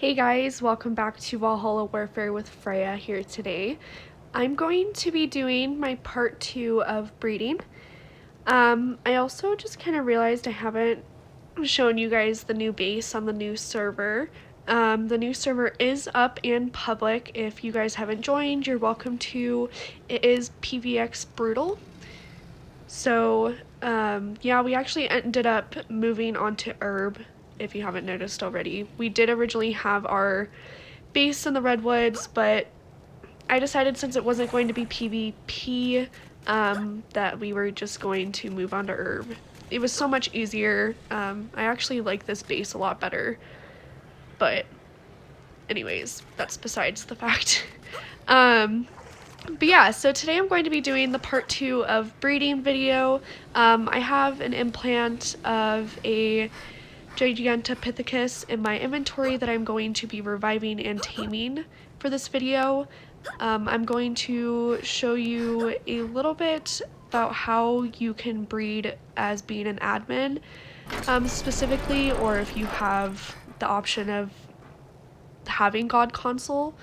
Hey guys, welcome back to Valhalla Warfare with Freyja here today. I'm going to be doing my part 2 of breeding. I also just kind of realized I haven't shown you guys the new base on the new server. The new server is up and public. If you guys haven't joined, you're welcome to. It is PvX Brutal. So, yeah, we actually ended up moving onto Herb, if you haven't noticed already. We did originally have our base in the Redwoods, but I decided since it wasn't going to be PvP, that we were just going to move on to Herb. It was so much easier. I actually like this base a lot better, but anyways, that's besides the fact. But yeah, so today I'm going to be doing the part 2 of breeding video. I have an implant of a Gigantopithecus in my inventory that I'm going to be reviving and taming for this video. I'm going to show you a little bit about how you can breed as being an admin, specifically, or if you have the option of having God Console.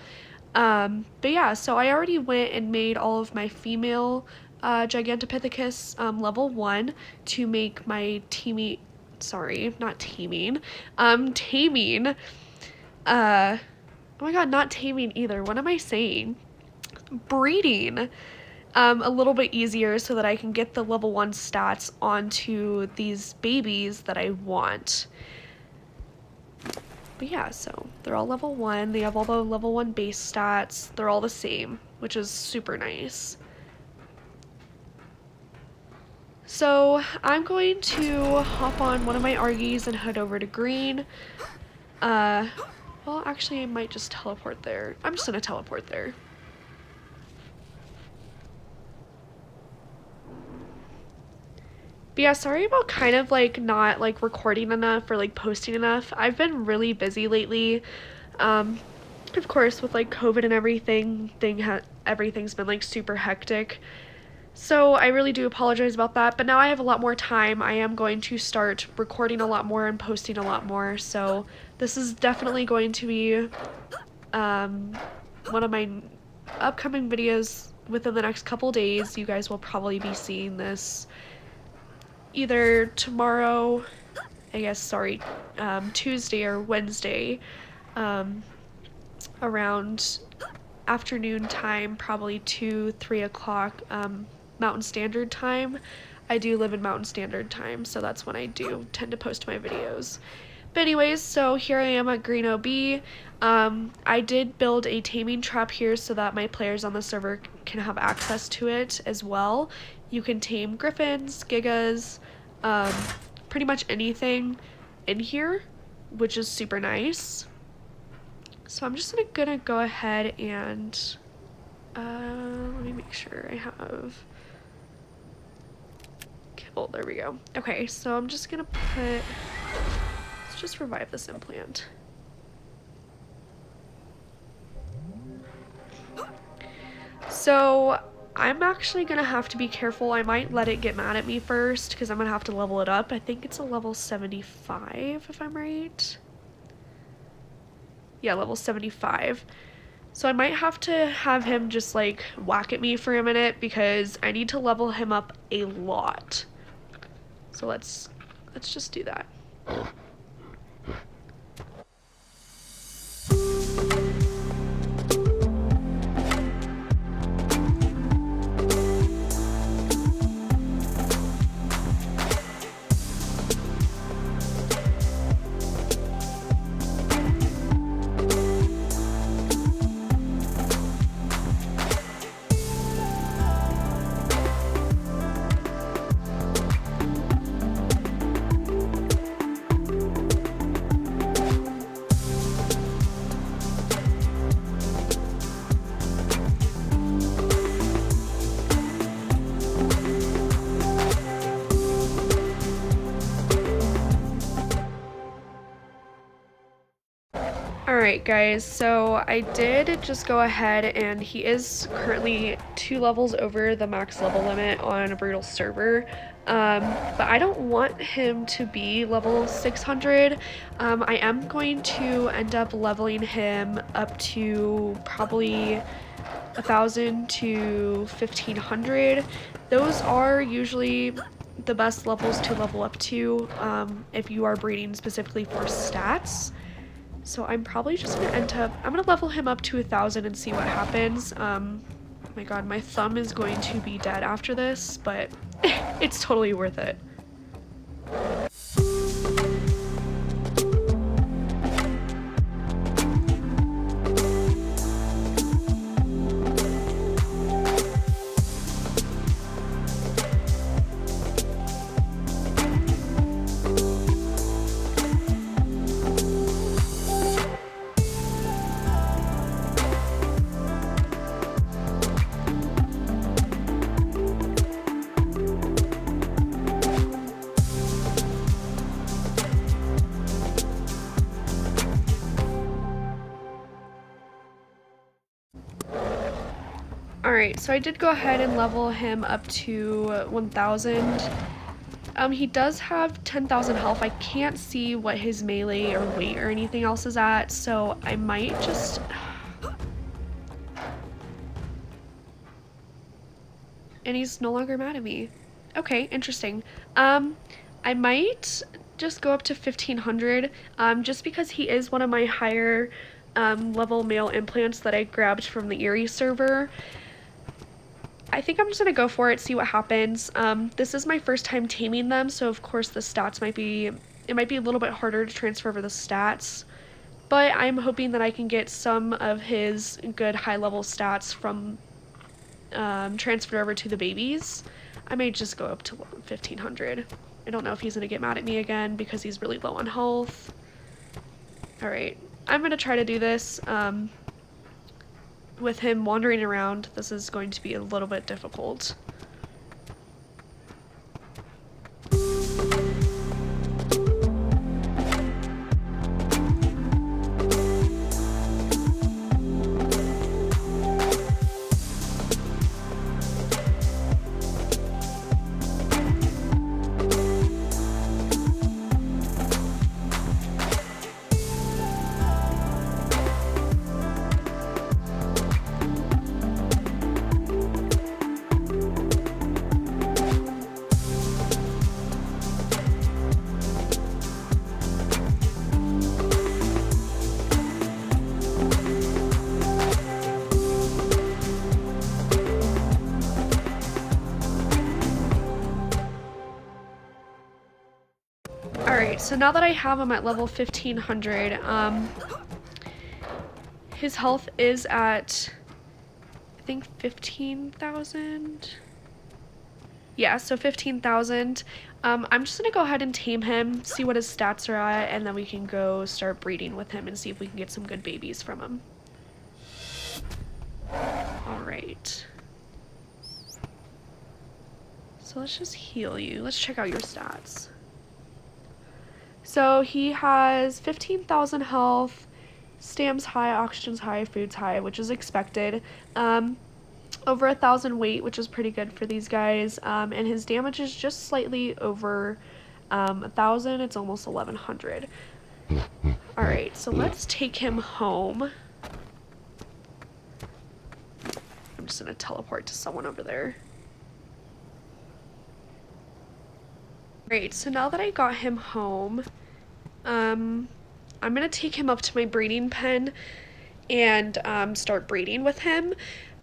But yeah, so I already went and made all of my female Gigantopithecus level 1 to make my taming. Oh my god, not taming either. What am I saying? Breeding. A little bit easier so that I can get the level 1 stats onto these babies that I want. But yeah, so they're all level 1. They have all the level 1 base stats. They're all the same, which is super nice. So I'm going to hop on one of my Argies and head over to green. Well, actually I might just teleport there. I'm just gonna teleport there. But yeah, sorry about kind of like not like recording enough or like posting enough. I've been really busy lately. Of course, with like COVID and everything, everything's been like super hectic. So I really do apologize about that, but now I have a lot more time. I am going to start recording a lot more and posting a lot more, so this is definitely going to be one of my upcoming videos within the next couple days. You guys will probably be seeing this either tomorrow, Tuesday or Wednesday, around afternoon time, probably 2-3 o'clock Mountain Standard Time. I do live in Mountain Standard Time, so that's when I do tend to post my videos. But anyways, so here I am at Green OB. I did build a taming trap here so that my players on the server can have access to it as well. You can tame griffins, gigas, pretty much anything in here, which is super nice. So I'm just gonna go ahead and let me make sure I have kibble. There we go. Okay, so I'm just gonna let's just revive this implant. So I'm actually gonna have to be careful. I might let it get mad at me first because I'm gonna have to level it up. I think it's a level 75 if I'm right. Yeah, level 75. So I might have to have him just like whack at me for a minute because I need to level him up a lot. So let's just do that. Alright guys, so I did just go ahead and he is currently 2 levels over the max level limit on a brutal server. But I don't want him to be level 600. I am going to end up leveling him up to probably 1,000 to 1,500. Those are usually the best levels to level up to if you are breeding specifically for stats. So I'm probably just gonna I'm gonna level him up to 1,000 and see what happens. Oh my god, my thumb is going to be dead after this, but it's totally worth it. Alright, so I did go ahead and level him up to 1,000. He does have 10,000 health. I can't see what his melee or weight or anything else is at, so I might just... And he's no longer mad at me. Okay, interesting. I might just go up to 1,500, just because he is one of my higher level male implants that I grabbed from the Erie server. I think I'm just gonna go for it, see what happens. This is my first time taming them, so of course the stats might be a little bit harder to transfer over the stats, but I'm hoping that I can get some of his good high level stats from transferred over to the babies. I may just go up to 1,500. I don't know if he's gonna get mad at me again because he's really low on health. Alright, I'm gonna try to do this. With him wandering around, this is going to be a little bit difficult. Alright, so now that I have him at level 1,500, his health is at, I think, 15,000? Yeah, so 15,000. I'm just gonna go ahead and tame him, see what his stats are at, and then we can go start breeding with him and see if we can get some good babies from him. Alright. So let's just heal you. Let's check out your stats. So he has 15,000 health, stam's high, oxygen's high, food's high, which is expected. Over 1,000 weight, which is pretty good for these guys. And his damage is just slightly over 1,000. It's almost 1,100. Alright, so let's take him home. I'm just gonna teleport to someone over there. Great, so now that I got him home, I'm gonna take him up to my breeding pen and start breeding with him.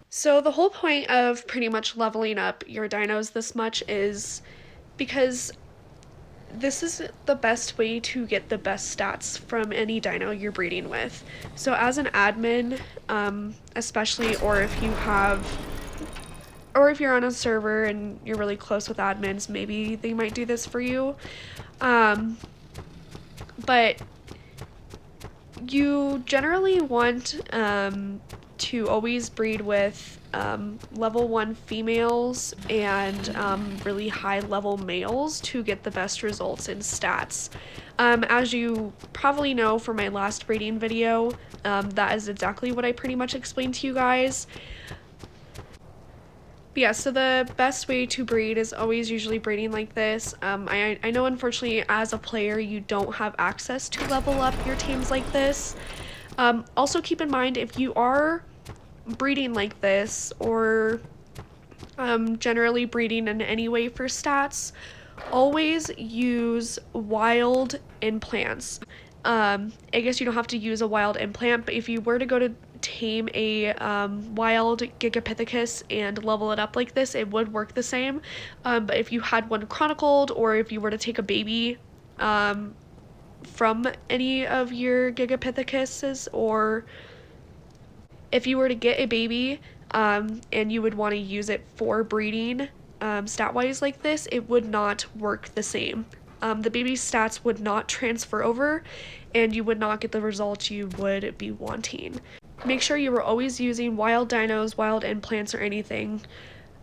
So the whole point of pretty much leveling up your dinos this much is because this is the best way to get the best stats from any dino you're breeding with. So as an admin, especially, or if you're on a server and you're really close with admins, maybe they might do this for you. But you generally want to always breed with level 1 females and really high level males to get the best results in stats. As you probably know from my last breeding video, that is exactly what I pretty much explained to you guys. But yeah, so the best way to breed is always usually breeding like this. I know unfortunately as a player you don't have access to level up your teams like this. Also keep in mind, if you are breeding like this or generally breeding in any way for stats, always use wild implants. I guess you don't have to use a wild implant, but if you were to go to tame a wild Gigapithecus and level it up like this, it would work the same. But if you had one chronicled, or if you were to take a baby from any of your Gigapithecuses, or if you were to get a baby and you would want to use it for breeding stat-wise like this, it would not work the same. The baby's stats would not transfer over and you would not get the results you would be wanting. Make sure you are always using wild dinos, wild implants, or anything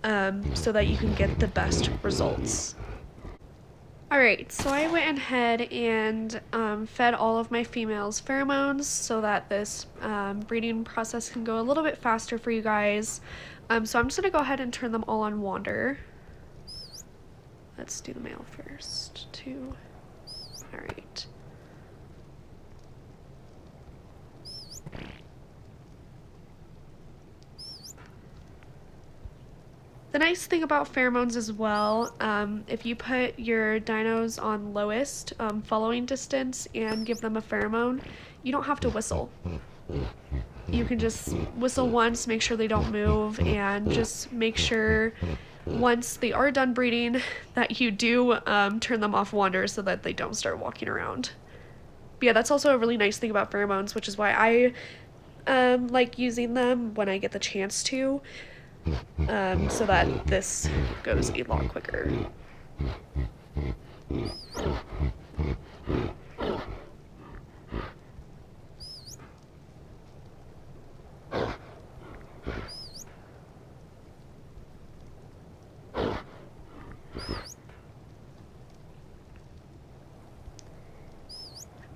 so that you can get the best results. Alright, so I went ahead and fed all of my females pheromones so that this breeding process can go a little bit faster for you guys. So I'm just going to go ahead and turn them all on wander. Let's do the male first, too. Alright. The nice thing about pheromones as well, if you put your dinos on lowest following distance and give them a pheromone, you don't have to whistle. You can just whistle once, make sure they don't move, and just make sure once they are done breeding that you do turn them off wander so that they don't start walking around. But yeah, that's also a really nice thing about pheromones, which is why I like using them when I get the chance to. So that this goes a lot quicker.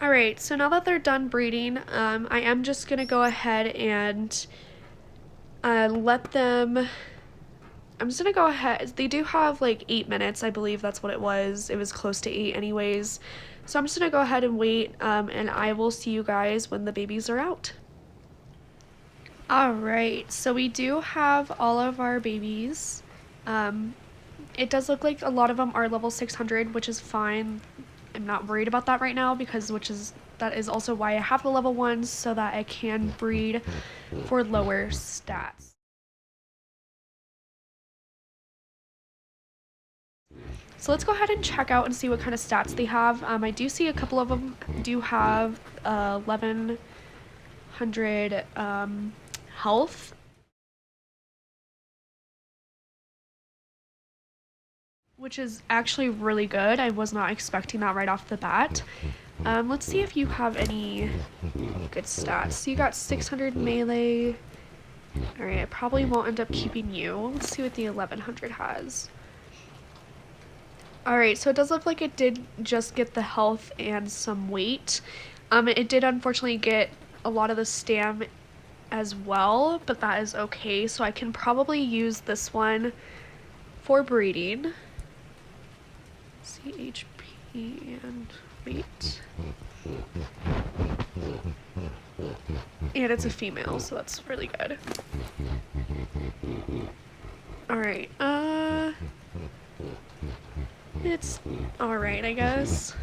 Alright, so now that they're done breeding, I am just gonna go ahead and let them. I'm just gonna go ahead. They do have like 8 minutes, I believe that's what it was. It was close to 8 anyways. So I'm just gonna go ahead and wait, and I will see you guys when the babies are out. Alright, so we do have all of our babies. It does look like a lot of them are level 600, which is fine. I'm not worried about that right now because that is also why I have the level 1s, so that I can breed for lower stats. So let's go ahead and check out and see what kind of stats they have. I do see a couple of them do have 1100 health. Which is actually really good. I was not expecting that right off the bat. Let's see if you have any good stats. So you got 600 melee. Alright, I probably won't end up keeping you. Let's see what the 1100 has. Alright, so it does look like it did just get the health and some weight. It did unfortunately get a lot of the stam as well, but that is okay. So I can probably use this one for breeding. CHP and weight. And it's a female, so that's really good. Alright, it's alright, I guess.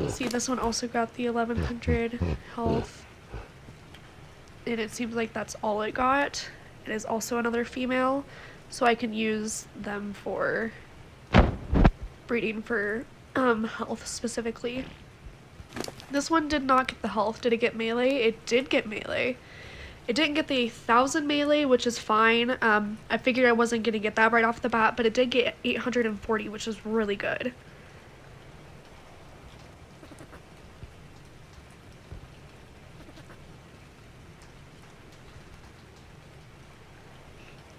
See, this one also got the 1100 health. And it seems like that's all it got. It is also another female, so I can use them for breeding for health specifically. This one did not get the health. Did it get melee? It did get melee. It didn't get the 1000 melee, which is fine. I figured I wasn't going to get that right off the bat, but it did get 840, which is really good.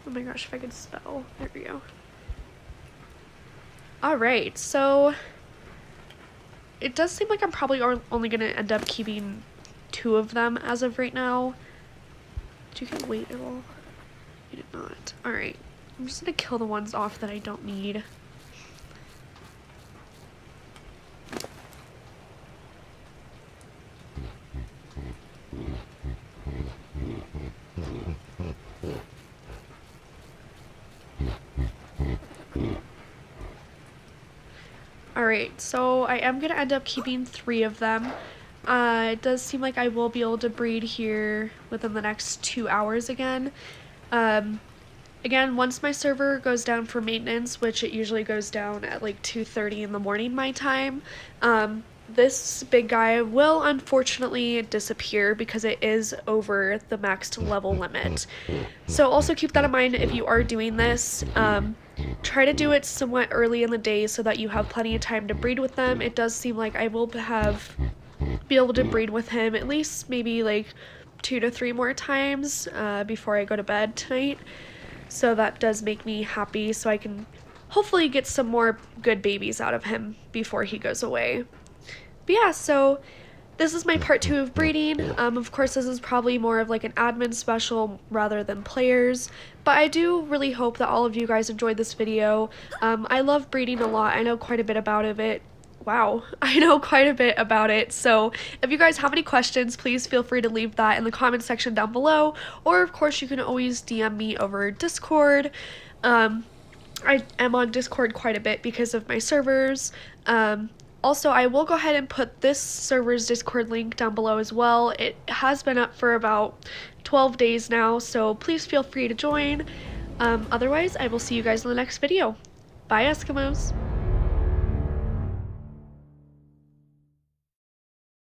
Oh my gosh, if I could spell. There we go. Alright, so it does seem like I'm probably only going to end up keeping 2 of them as of right now. Did you get weight at all? You did not. Alright, I'm just going to kill the ones off that I don't need. Alright, so I am going to end up keeping 3 of them. It does seem like I will be able to breed here within the next 2 hours again. Again, once my server goes down for maintenance, which it usually goes down at like 2:30 in the morning my time, this big guy will unfortunately disappear because it is over the maxed level limit. So also keep that in mind if you are doing this. Try to do it somewhat early in the day so that you have plenty of time to breed with them. It does seem like I will be able to breed with him at least maybe like 2 to 3 more times before I go to bed tonight. So that does make me happy, so I can hopefully get some more good babies out of him before he goes away. But yeah, so this is my part 2 of breeding. Of course, this is probably more of like an admin special rather than players, but I do really hope that all of you guys enjoyed this video. I love breeding a lot. I know quite a bit about it. Wow, I know quite a bit about it. So if you guys have any questions, please feel free to leave that in the comment section down below, or of course you can always DM me over Discord. I am on Discord quite a bit because of my servers. Also, I will go ahead and put this server's Discord link down below as well. It has been up for about 12 days now, so please feel free to join. Otherwise, I will see you guys in the next video. Bye, Eskimos!